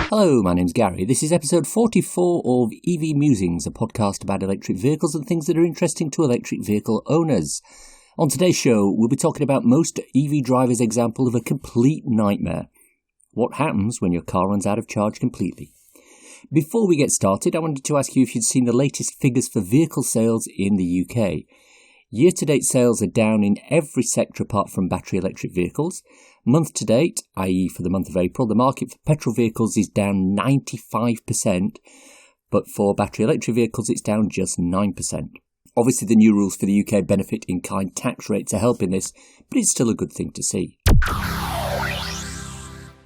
Hello, my name's Gary. This is episode 44 of EV Musings, a podcast about electric vehicles and things that are interesting to electric vehicle owners. On today's show, we'll be talking about most EV drivers' example of a complete nightmare. What happens when your car runs out of charge completely? Before we get started, I wanted to ask you if you'd seen the latest figures for vehicle sales in the UK. Year-to-date sales are down in every sector apart from battery electric vehicles. Month-to-date, i.e. for the month of April, the market for petrol vehicles is down 95%, but for battery electric vehicles it's down just 9%. Obviously the new rules for the UK benefit in-kind tax rates are helping this, but it's still a good thing to see.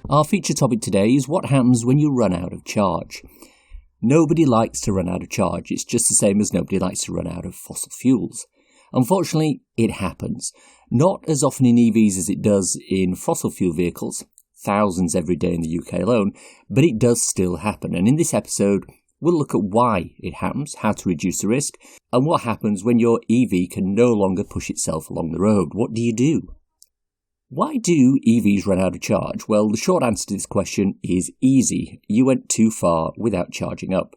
Our feature topic today is what happens when you run out of charge. Nobody likes to run out of charge. It's just the same as nobody likes to run out of fossil fuels. Unfortunately, it happens. Not as often in EVs as it does in fossil fuel vehicles, thousands every day in the UK alone, but it does still happen. And in this episode, we'll look at why it happens, how to reduce the risk, and what happens when your EV can no longer push itself along the road. What do you do? Why do EVs run out of charge? Well, the short answer to this question is easy. You went too far without charging up.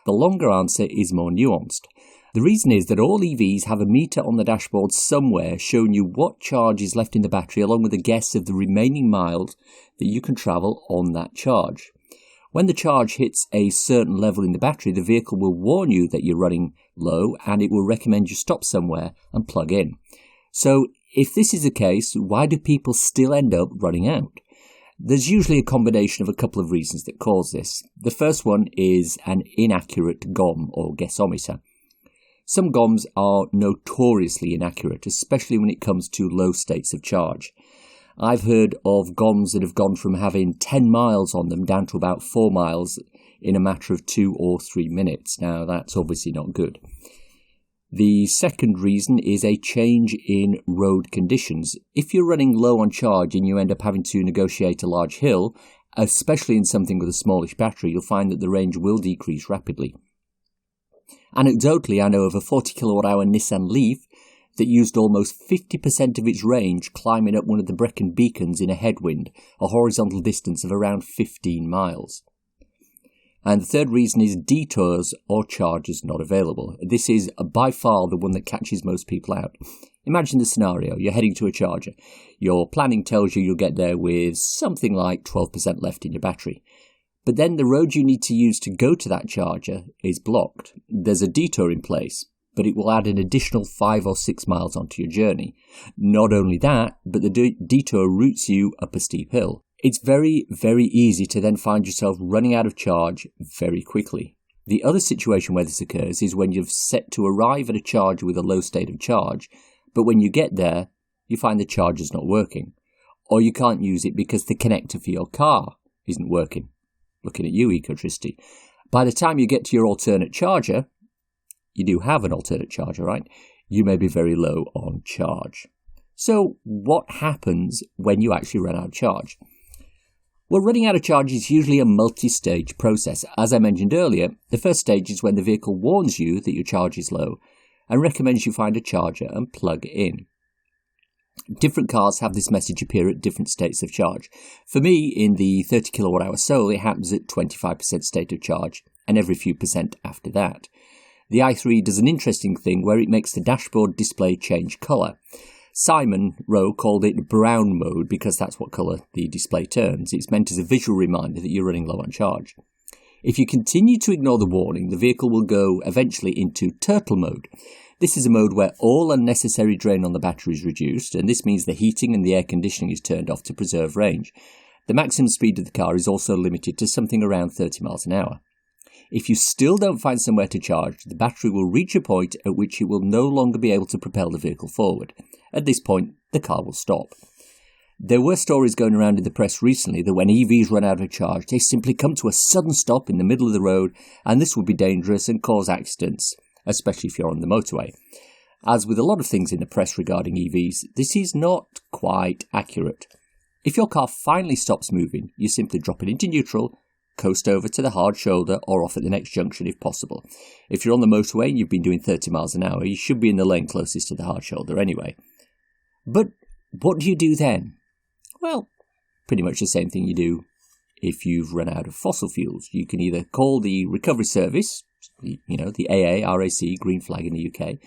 The longer answer is more nuanced. The reason is that all EVs have a meter on the dashboard somewhere showing you what charge is left in the battery along with a guess of the remaining miles that you can travel on that charge. When the charge hits a certain level in the battery, the vehicle will warn you that you're running low and it will recommend you stop somewhere and plug in. So if this is the case, why do people still end up running out? There's usually a combination of a couple of reasons that cause this. The first one is an inaccurate GOM or guessometer. Some GOMs are notoriously inaccurate, especially when it comes to low states of charge. I've heard of GOMs that have gone from having 10 miles on them down to about 4 miles in a matter of 2 or 3 minutes. Now, that's obviously not good. The second reason is a change in road conditions. If you're running low on charge and you end up having to negotiate a large hill, especially in something with a smallish battery, you'll find that the range will decrease rapidly. Anecdotally, I know of a 40 kilowatt-hour Nissan Leaf that used almost 50% of its range climbing up one of the Brecon beacons in a headwind, a horizontal distance of around 15 miles. And the third reason is detours or chargers not available. This is by far the one that catches most people out. Imagine the scenario. You're heading to a charger. Your planning tells you you'll get there with something like 12% left in your battery. But then the road you need to use to go to that charger is blocked. There's a detour in place, but it will add an additional 5 or 6 miles onto your journey. Not only that, but the detour routes you up a steep hill. It's very, very easy to then find yourself running out of charge very quickly. The other situation where this occurs is when you've set to arrive at a charger with a low state of charge, but when you get there, you find the charger's not working. Or you can't use it because the connector for your car isn't working. Looking at you, Ecotricity. By the time you get to your alternate charger, you do have an alternate charger, right? You may be very low on charge. So what happens when you actually run out of charge? Well, running out of charge is usually a multi-stage process. As I mentioned earlier, the first stage is when the vehicle warns you that your charge is low and recommends you find a charger and plug in. Different cars have this message appear at different states of charge. For me, in the 30 kilowatt-hour Soul, it happens at 25% state of charge and every few percent after that. The i3 does an interesting thing where it makes the dashboard display change colour. Simon Rowe called it brown mode because that's what colour the display turns. It's meant as a visual reminder that you're running low on charge. If you continue to ignore the warning, the vehicle will go eventually into turtle mode. This is a mode where all unnecessary drain on the battery is reduced, and this means the heating and the air conditioning is turned off to preserve range. The maximum speed of the car is also limited to something around 30 miles an hour. If you still don't find somewhere to charge, the battery will reach a point at which it will no longer be able to propel the vehicle forward. At this point, the car will stop. There were stories going around in the press recently that when EVs run out of charge, they simply come to a sudden stop in the middle of the road, and this would be dangerous and cause accidents, especially if you're on the motorway. As with a lot of things in the press regarding EVs, this is not quite accurate. If your car finally stops moving, you simply drop it into neutral, coast over to the hard shoulder or off at the next junction if possible. If you're on the motorway and you've been doing 30 miles an hour, you should be in the lane closest to the hard shoulder anyway. But what do you do then? Well, pretty much the same thing you do if you've run out of fossil fuels. You can either call the recovery service, the AA, RAC, green flag in the UK,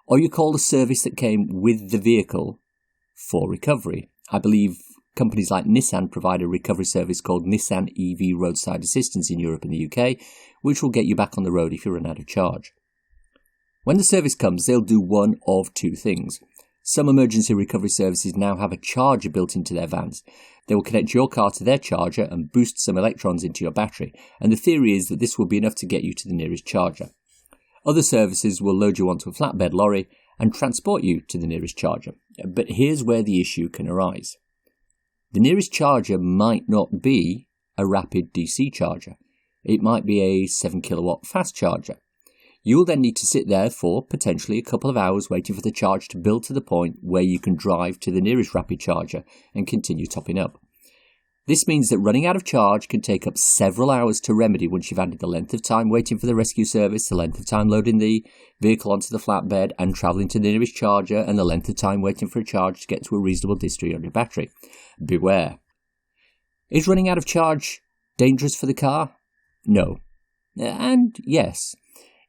or you call the service that came with the vehicle for recovery. I believe companies like Nissan provide a recovery service called Nissan EV Roadside Assistance in Europe and the UK, which will get you back on the road if you run out of charge. When the service comes, they'll do one of two things. Some emergency recovery services now have a charger built into their vans. They will connect your car to their charger and boost some electrons into your battery, and the theory is that this will be enough to get you to the nearest charger. Other services will load you onto a flatbed lorry and transport you to the nearest charger. But here's where the issue can arise. The nearest charger might not be a rapid DC charger. It might be a 7 kilowatt fast charger. You'll then need to sit there for potentially a couple of hours waiting for the charge to build to the point where you can drive to the nearest rapid charger and continue topping up. This means that running out of charge can take up several hours to remedy once you've added the length of time waiting for the rescue service, the length of time loading the vehicle onto the flatbed and travelling to the nearest charger, and the length of time waiting for a charge to get to a reasonable discharge on your battery. Beware. Is running out of charge dangerous for the car? No. And yes.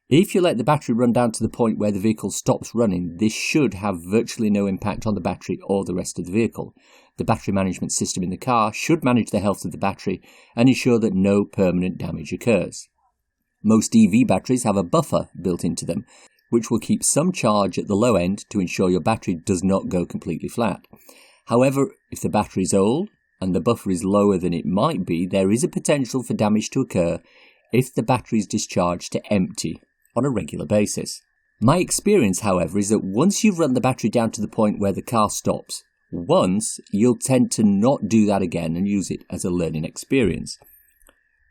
If you let the battery run down to the point where the vehicle stops running, this should have virtually no impact on the battery or the rest of the vehicle. The battery management system in the car should manage the health of the battery and ensure that no permanent damage occurs. Most EV batteries have a buffer built into them, which will keep some charge at the low end to ensure your battery does not go completely flat. However, if the battery is old and the buffer is lower than it might be, there is a potential for damage to occur if the battery is discharged to empty on a regular basis. My experience, however, is that once you've run the battery down to the point where the car stops, you'll tend to not do that again and use it as a learning experience.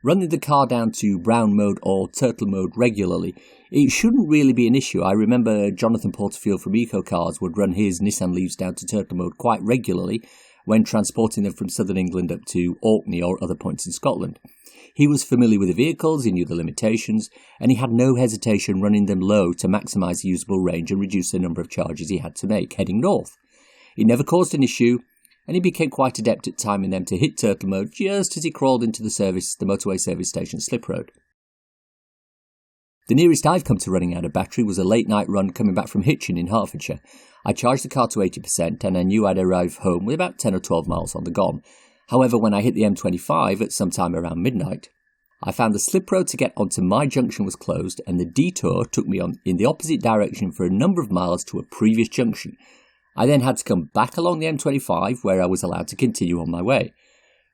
Running the car down to brown mode or turtle mode regularly, it shouldn't really be an issue. I remember Jonathan Porterfield from Eco Cars would run his Nissan Leafs down to turtle mode quite regularly when transporting them from southern England up to Orkney or other points in Scotland. He was familiar with the vehicles, he knew the limitations, and he had no hesitation running them low to maximise the usable range and reduce the number of charges he had to make heading north. It never caused an issue, and he became quite adept at timing them to hit turtle mode just as he crawled into the motorway service station slip road. The nearest I've come to running out of battery was a late night run coming back from Hitchin in Hertfordshire. I charged the car to 80% and I knew I'd arrive home with about 10 or 12 miles on the gone. However, when I hit the M25 at some time around midnight, I found the slip road to get onto my junction was closed and the detour took me in the opposite direction for a number of miles to a previous junction. I then had to come back along the M25 where I was allowed to continue on my way.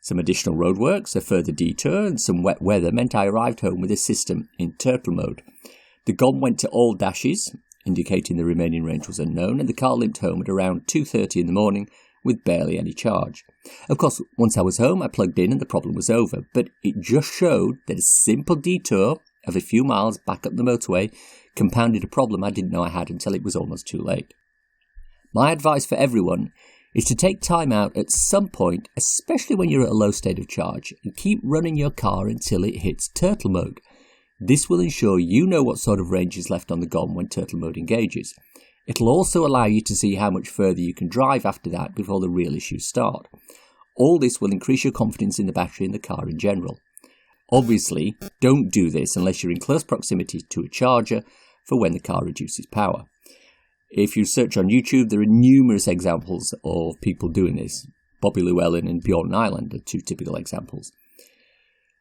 Some additional roadworks, a further detour and some wet weather meant I arrived home with the system in turtle mode. The GOM went to all dashes, indicating the remaining range was unknown, and the car limped home at around 2:30 in the morning with barely any charge. Of course, once I was home, I plugged in and the problem was over, but it just showed that a simple detour of a few miles back up the motorway compounded a problem I didn't know I had until it was almost too late. My advice for everyone is to take time out at some point, especially when you're at a low state of charge, and keep running your car until it hits turtle mode. This will ensure you know what sort of range is left on the GOM when turtle mode engages. It'll also allow you to see how much further you can drive after that before the real issues start. All this will increase your confidence in the battery and the car in general. Obviously, don't do this unless you're in close proximity to a charger for when the car reduces power. If you search on YouTube, there are numerous examples of people doing this. Bobby Llewellyn and Bjorn Nyland are two typical examples.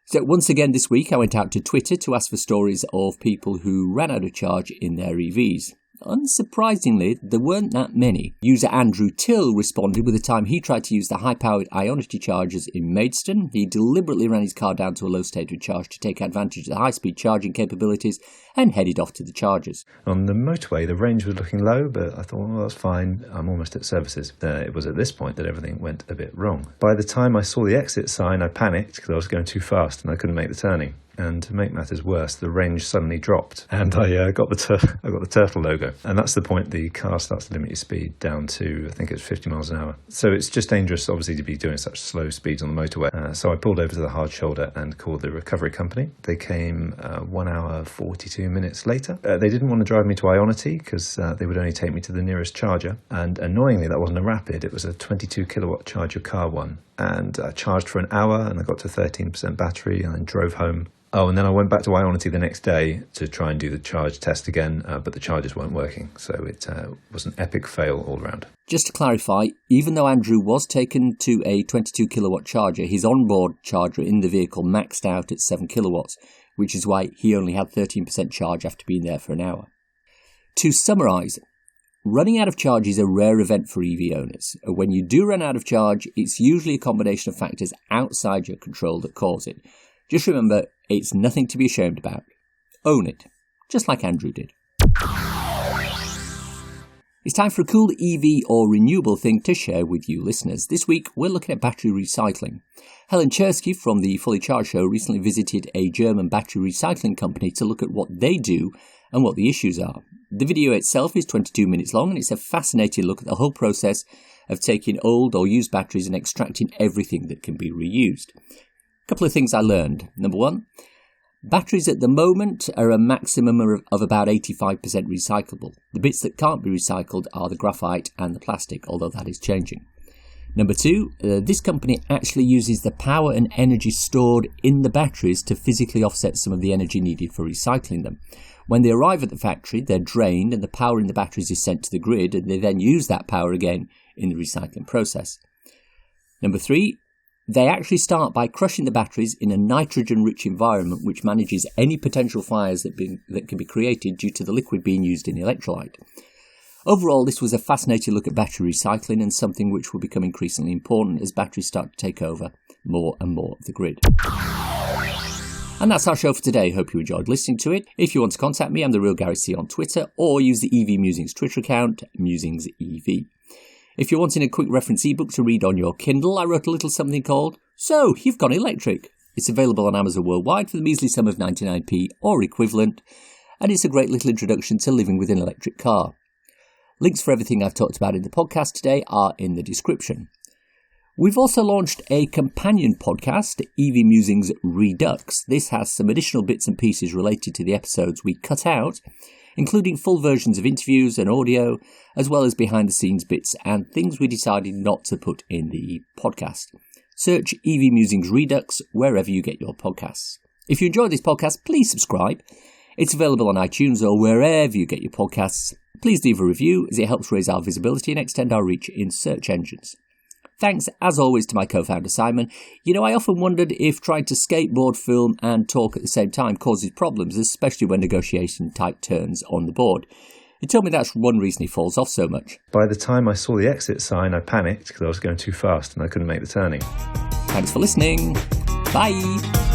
So once again this week I went out to Twitter to ask for stories of people who ran out of charge in their EVs. Unsurprisingly, there weren't that many. User Andrew Till responded with a time he tried to use the high-powered Ionity chargers in Maidstone. He deliberately ran his car down to a low state of charge to take advantage of the high-speed charging capabilities and headed off to the chargers. On the motorway, the range was looking low, but I thought, well, that's fine. I'm almost at services. It was at this point that everything went a bit wrong. By the time I saw the exit sign, I panicked because I was going too fast and I couldn't make the turning. And to make matters worse, the range suddenly dropped, and I got the turtle logo. And that's the point the car starts to limit your speed down to, I think it's 50 miles an hour. So it's just dangerous, obviously, to be doing such slow speeds on the motorway. So I pulled over to the hard shoulder and called the recovery company. They came 1 hour 42 minutes later. They didn't want to drive me to Ionity because they would only take me to the nearest charger. And annoyingly, that wasn't a rapid. It was a 22 kilowatt charger car one. And I charged for an hour, and I got to 13% battery, and then drove home. Oh, and then I went back to Ionity the next day to try and do the charge test again, but the chargers weren't working. So it was an epic fail all around. Just to clarify, even though Andrew was taken to a 22 kilowatt charger, his onboard charger in the vehicle maxed out at 7 kilowatts, which is why he only had 13% charge after being there for an hour. To summarise, running out of charge is a rare event for EV owners. When you do run out of charge, it's usually a combination of factors outside your control that cause it. Just remember, it's nothing to be ashamed about. Own it, just like Andrew did. It's time for a cool EV or renewable thing to share with you listeners. This week, we're looking at battery recycling. Helen Chersky from the Fully Charged show recently visited a German battery recycling company to look at what they do and what the issues are. The video itself is 22 minutes long, and it's a fascinating look at the whole process of taking old or used batteries and extracting everything that can be reused. A couple of things I learned. Number one, batteries at the moment are a maximum of about 85% recyclable. The bits that can't be recycled are the graphite and the plastic, although that is changing. Number two, this company actually uses the power and energy stored in the batteries to physically offset some of the energy needed for recycling them. When they arrive at the factory, they're drained and the power in the batteries is sent to the grid, and they then use that power again in the recycling process. Number three, they actually start by crushing the batteries in a nitrogen-rich environment which manages any potential fires that can be created due to the liquid being used in the electrolyte. Overall, this was a fascinating look at battery recycling and something which will become increasingly important as batteries start to take over more and more of the grid. And that's our show for today. Hope you enjoyed listening to it. If you want to contact me, I'm the Real Gary C on Twitter, or use the EV Musings Twitter account, MusingsEV. If you're wanting a quick reference ebook to read on your Kindle, I wrote a little something called So You've Gone Electric. It's available on Amazon worldwide for the measly sum of 99p or equivalent, and it's a great little introduction to living with an electric car. Links for everything I've talked about in the podcast today are in the description. We've also launched a companion podcast, EV Musings Redux. This has some additional bits and pieces related to the episodes we cut out, including full versions of interviews and audio, as well as behind-the-scenes bits and things we decided not to put in the podcast. Search EV Musings Redux wherever you get your podcasts. If you enjoyed this podcast, please subscribe. It's available on iTunes or wherever you get your podcasts. Please leave a review as it helps raise our visibility and extend our reach in search engines. Thanks, as always, to my co-founder Simon. I often wondered if trying to skateboard, film and talk at the same time causes problems, especially when negotiating tight turns on the board. He told me that's one reason he falls off so much. By the time I saw the exit sign, I panicked because I was going too fast and I couldn't make the turning. Thanks for listening. Bye.